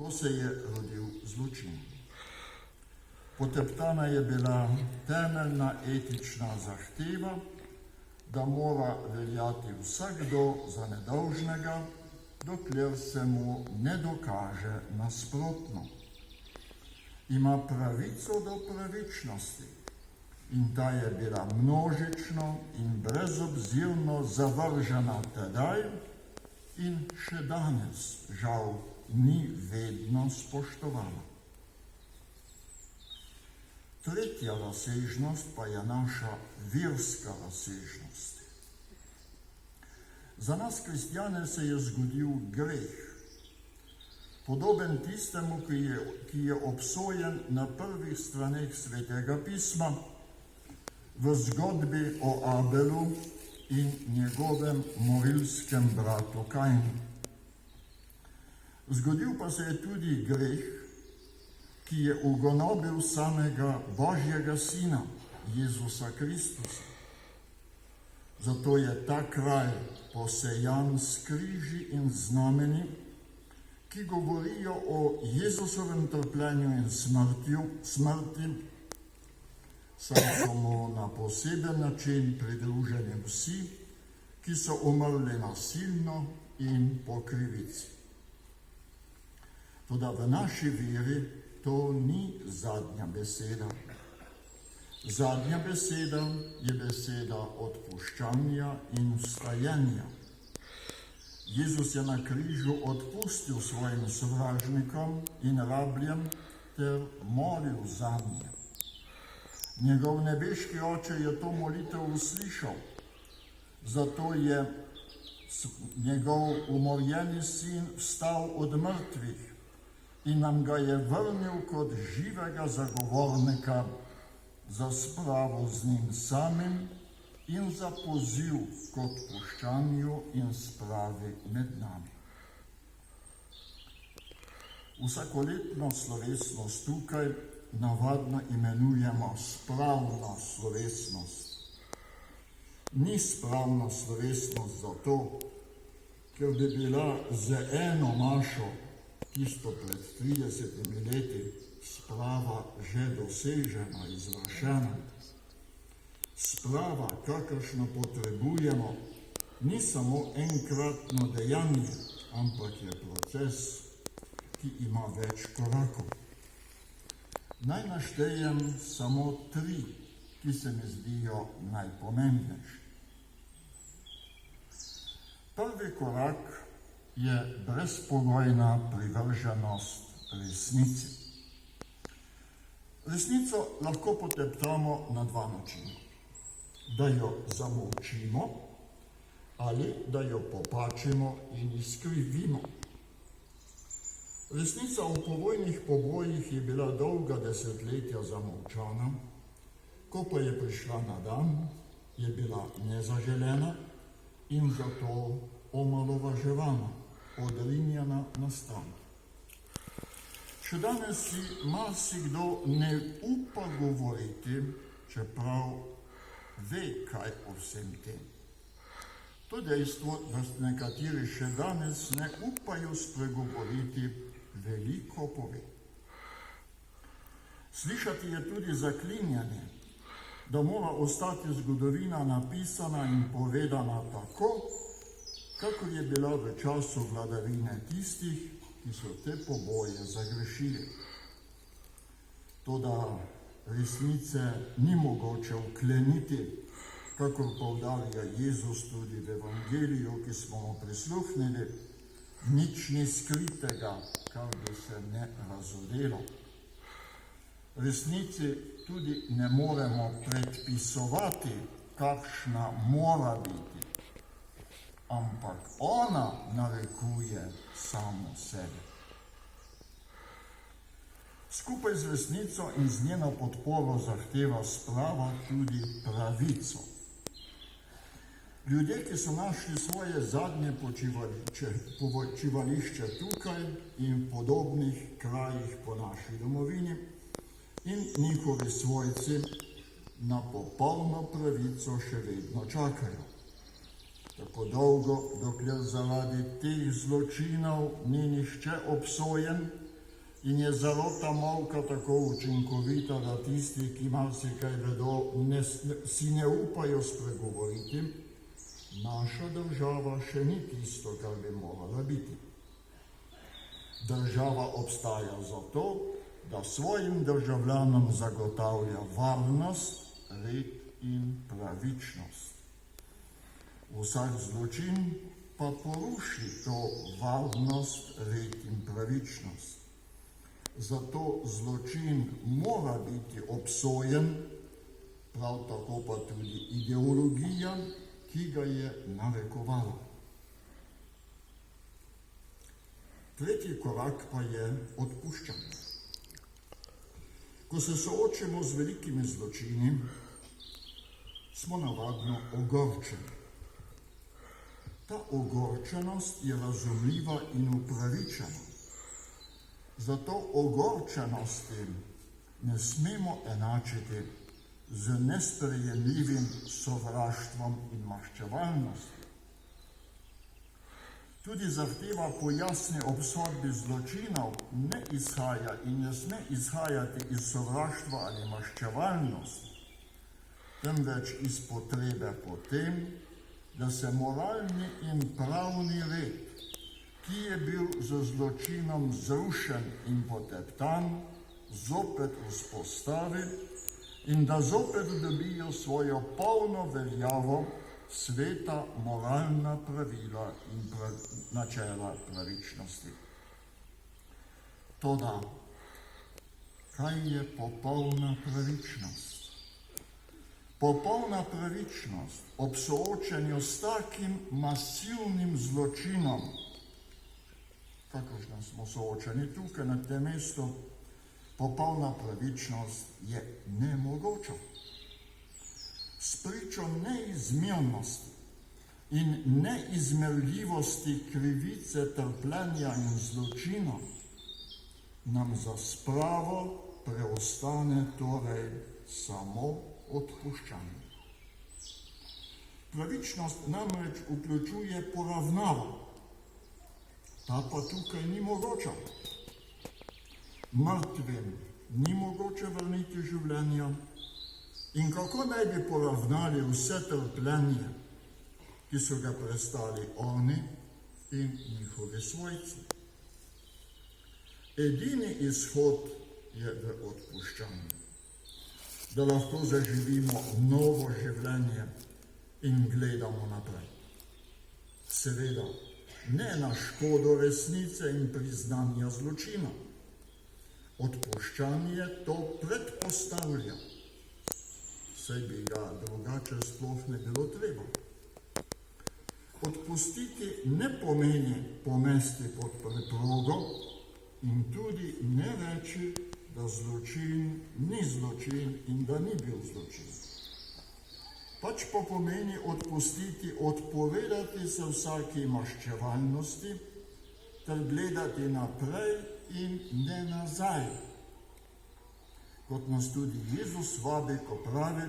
ko se je rodil zločin. Poteptana je bila temeljna etična zahteva, da mora veljati vsakdo za nedolžnega, dokler se mu ne dokaže nasprotno. Ima pravico do pravičnosti in ta je bila množično in brezobzirno zavržena tedaj in še danes, žal, ni vedno spoštovana. Tretja razsežnost pa je naša verska razsežnost. Za nas kristjane se je zgodil greh, podoben tistemu, ki je obsojen na prvih straneh Svetega pisma v zgodbi o Abelu in njegovem morilskem bratu Kainu. Zgodil pa se je tudi greh, ki je ugonobil samega Božjega Sina, Jezusa Kristusa. Zato je ta kraj posejan s križi in znameni, ki govorijo o Jezusovem trpljenju in smrti, saj so mu na poseben način pridruženi vsi, ki so umrli nasilno in po krivici. Toda v naši veri to ni zadnja beseda. Zadnja beseda je beseda odpuščanja in vstajenja. Jezus je na križu odpustil svojim sovražnikom in rabljem ter molil zanje. Njegov nebeški Oče je to molitev uslišal, zato je njegov umorjeni sin vstal od mrtvih in nam ga je vrnil kot živega zagovornika za spravo z njim samim in za poziv k odpuščanju in spravi med nami. Vsakoletno slovesnost tukaj navadno imenujemo spravna slovesnost. Ni spravna slovesnost zato, ker bi bila z eno mašo, tisto pred 30 leti, sprava že dosežena, izvršena. Sprava, kakršno potrebujemo, ni samo enkratno dejanje, ampak je proces, ki ima več korakov. Naj naštejem samo 3, ki se mi zdijo najpomembnejši. Prvi korak je brezpogojna privrženost resnici. Resnico lahko poteptamo na 2 načina. Da jo zamolčimo ali da jo popačimo in izkrivimo. Resnica o povojnih pobojih je bila dolga desetletja zamolčana, ko pa je prišla na dan, je bila nezaželena in zato omalovaževana, odrinjena na stran. Še danes si marsikdo ne upa govoriti, čeprav ve, kaj o vsem tem. To dejstvo, da nekateri še danes ne upajo spregovoriti, veliko pove. Slišati je tudi zaklinjanje, da mora ostati zgodovina napisana in povedana tako, kakor je bila v času vladavine tistih, ki so te poboje zagrešili. Toda resnice ni mogoče vkleniti, kakor poudarja Jezus tudi v Evangeliju, ki smo mu prisluhnili, nič ni skritega, kar bi se ne razodelo. Resnici tudi ne moremo predpisovati, kakšna mora biti, ampak ona narekuje samo sebe. Skupaj z resnico in z njeno podporo zahteva sprava tudi pravico. Ljudje, ki so našli svoje zadnje počivališče tukaj in v podobnih krajih po naši domovini, in njihovi svojci na popolno pravico še vedno čakajo. Tako dolgo, dokler zaradi teh zločinov ni nihče obsojen in je zelo ta molka tako učinkovita, da tisti, ki marsikaj vedo, si ne upajo spregovoriti, naša država še ni tisto, kar bi morala biti. Država obstaja zato, da svojim državljanom zagotavlja varnost, red in pravičnost. Vsak zločin pa poruši to varnost, red in pravičnost. Zato zločin mora biti obsojen, prav tako pa tudi ideologija, ki ga je narekovala. Tretji korak pa je odpuščanje. Ko se soočimo z velikimi zločini, smo navadno ogorčeni. Ta ogorčenost je razumljiva in upravičena. Zato ogorčenosti ne smemo enačiti z nesprejemljivim sovraštvom in maščevalnostjo. Tudi zahteva po jasni obsodbi zločinov ne izhaja in ne sme izhajati iz sovraštva ali maščevalnosti, temveč iz potrebe po tem, da se moralni in pravni red, ki je bil z zločinom zrušen in poteptan, zopet vzpostavi in da zopet dobijo svojo polno veljavo sveta moralna pravila in načela pravičnosti. Toda, kaj je popolna pravičnost? Popolna pravičnost ob soočenju s takim masivnim zločinom, kakršnem smo soočeni tukaj na tem mestu, popolna pravičnost je nemogoča. Spričo neizmernosti in neizmerljivosti krivice, trpljenja in zločina nam za spravo preostane torej samo odpuščanje. Pravičnost namreč vključuje poravnavo, ta pa tukaj ni mogoča. Mrtvim ni mogoče vrniti življenja in kako naj bi poravnali vse trpljenje, ki so ga prestali oni in njihovi svojci. Edini izhod je v odpuščanju, da lahko zaživimo novo življenje in gledamo naprej. Seveda, ne na škodo resnice in priznanja zločina. Odpuščanje to predpostavlja, saj bi ga drugače sploh ne bilo treba. Odpustiti ne pomeni pomesti pod preprogo in tudi ne reči, da zločin ni zločin in da ni bil zločin. Pač pa pomeni odpustiti, odpovedati se vsaki maščevalnosti ter gledati naprej in ne nazaj. Kot nas tudi Jezus vabi, ko pravi,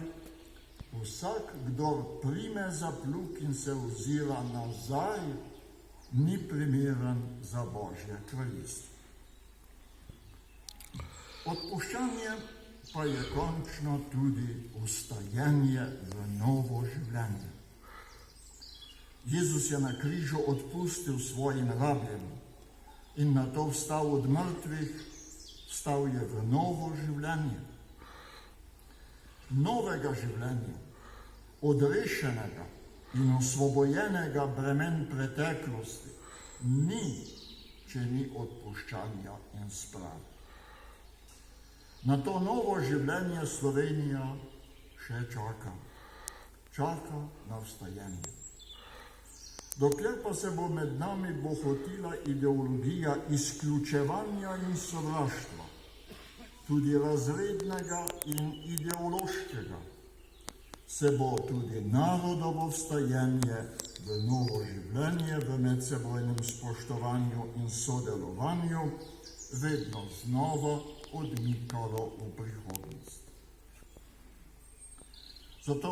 vsak, kdor prime za plug in se ozira nazaj, ni primeren za Božje kraljestvo. Odpuščanje pa je končno tudi vstajenje v novo življenje. Jezus je na križu odpustil svojim rabljem in nato vstal od mrtvih, vstal je v novo življenje. Novega življenja, odrešenega in osvobojenega bremen preteklosti, ni, če ni odpuščanja in sprave. Na to novo življenje Slovenija še čaka. Čaka na vstajenje. Dokler pa se bo med nami bohotila ideologija izključevanja in sovraštva, tudi razrednega in ideološkega, se bo tudi narodovo vstajenje v novo življenje, v medsebojnem spoštovanju in sodelovanju vedno znova odmikalo v prihodnost. Zato,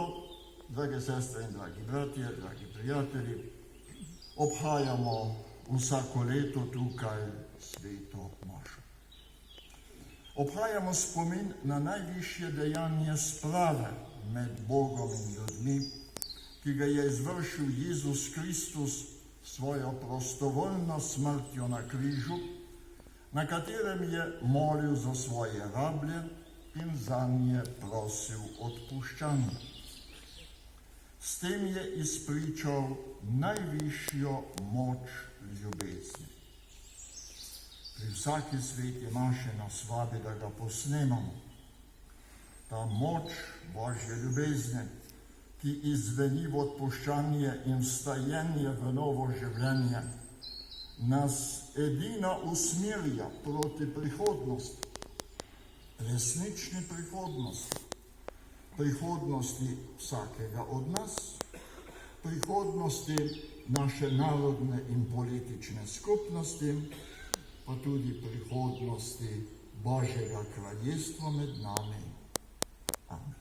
drage sestre in dragi bratje, dragi prijatelji, obhajamo vsako leto tukaj sveto mašo. Obhajamo spomin na najvišje dejanje sprave med Bogom in ljudmi, ki ga je izvršil Jezus Kristus svojo prostovoljno smrtjo na križu, na katerem je molil za svoje rablje in zanje prosil odpuščanje. S tem je izpričal najvišjo moč ljubezni. Pri vsaki sveti maši nas vabi, da ga posnemamo. Ta moč Božje ljubezni, ki izveni v odpuščanje in vstajenje v novo življenje, nas edina usmerja proti prihodnosti, resnični prihodnosti, prihodnosti vsakega od nas, prihodnosti naše narodne in politične skupnosti, pa tudi prihodnosti Božjega kraljestva med nami. Amen.